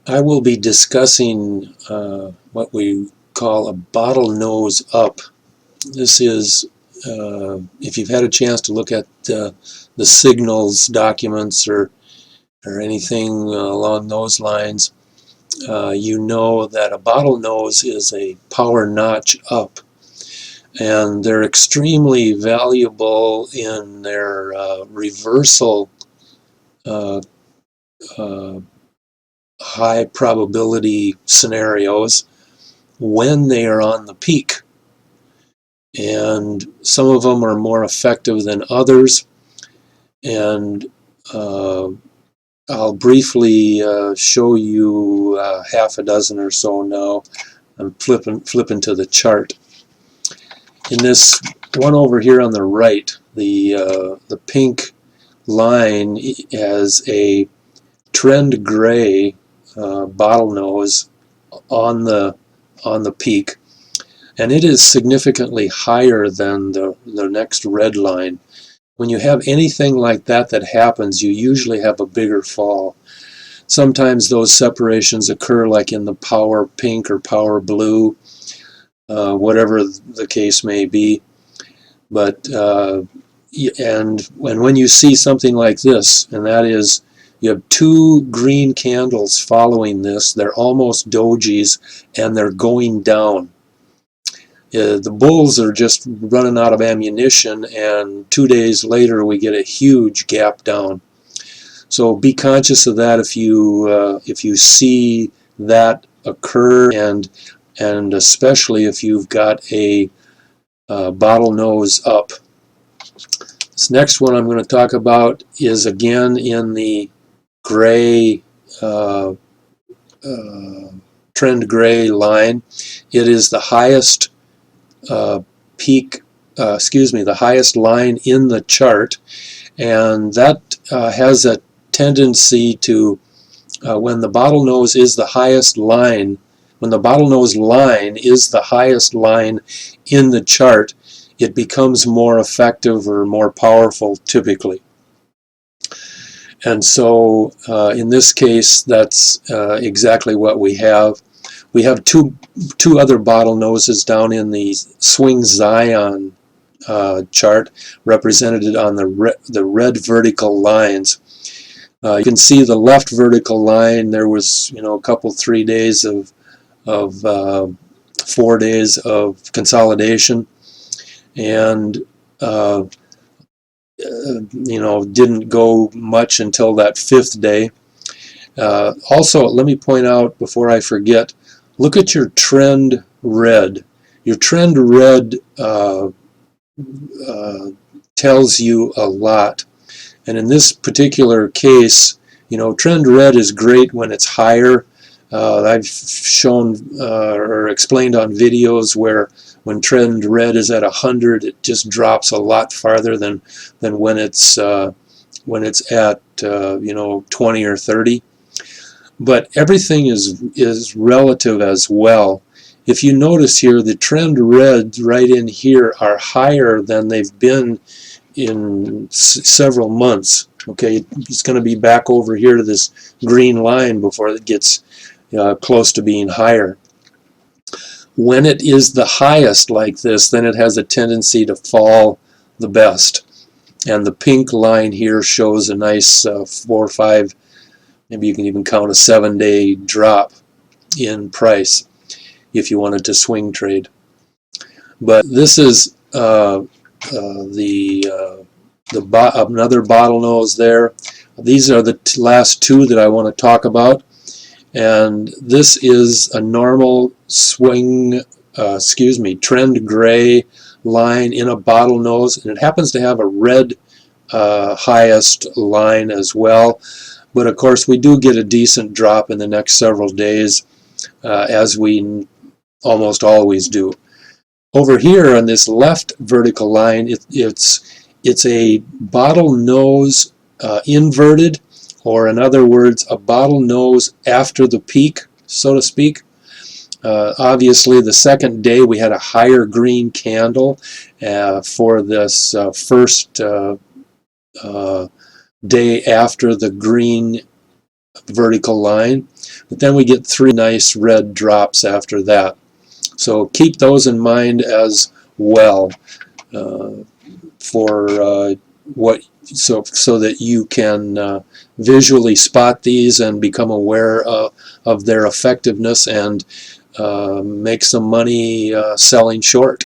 I will be discussing what we call a bottle nose up. This is, if you've had a chance to look at the signals documents or anything along those lines, you know that a bottle nose is a power notch up. And they're extremely valuable in their reversal uh, uh, high probability scenarios when they are on the peak. And some of them are more effective than others. And I'll briefly show you half a dozen or so now. I'm flipping to the chart. In this one over here on the right, the pink line has a trend gray bottlenose on the peak, and it is significantly higher than the next red line. When you have anything like that that happens, you usually have a bigger fall. Sometimes those separations occur like in the power pink or power blue, whatever the case may be. But and when you see something like this, and that is you have two green candles following this, they're almost dojis and they're going down. The bulls are just running out of ammunition, and 2 days later we get a huge gap down. So be conscious of that if you see that occur, and especially if you've got a bottle nose up. This next one I'm going to talk about is again in the gray uh, trend gray line. It is the highest the highest line in the chart, and that has a tendency to, when the bottlenose is the highest line, when the bottlenose line is the highest line in the chart, it becomes more effective or more powerful typically. And so in this case, that's exactly what we have. We have two other bottlenoses down in the swing Zion chart, represented on the red vertical lines. You can see the left vertical line. There was, a couple 3 days of 4 days of consolidation, and didn't go much until that 5th day. Also, let me point out before I forget, look at your trend red. Your trend red tells you a lot. And in this particular case, trend red is great when it's higher. I've shown or explained on videos where when trend red is at 100, it just drops a lot farther than when it's at 20 or 30. But everything is relative as well. If you notice here, the trend reds right in here are higher than they've been in several months. Okay, it's going to be back over here to this green line before it gets close to being higher. When it is the highest like this, then it has a tendency to fall the best. And the pink line here shows a nice 4 or 5, maybe you can even count a 7-day drop in price if you wanted to swing trade. But this is another bottlenose there. These are the last two that I want to talk about, and this is a normal swing, trend gray line in a bottlenose, and it happens to have a red highest line as well. But of course, we do get a decent drop in the next several days, as we almost always do. Over here on this left vertical line, it's a bottle nose inverted, or in other words, a bottle nose after the peak, so to speak. Obviously, the second day we had a higher green candle for this first day after the green vertical line, but then we get 3 nice red drops after that. So keep those in mind as well for what so that you can visually spot these and become aware of their effectiveness and make some money selling short.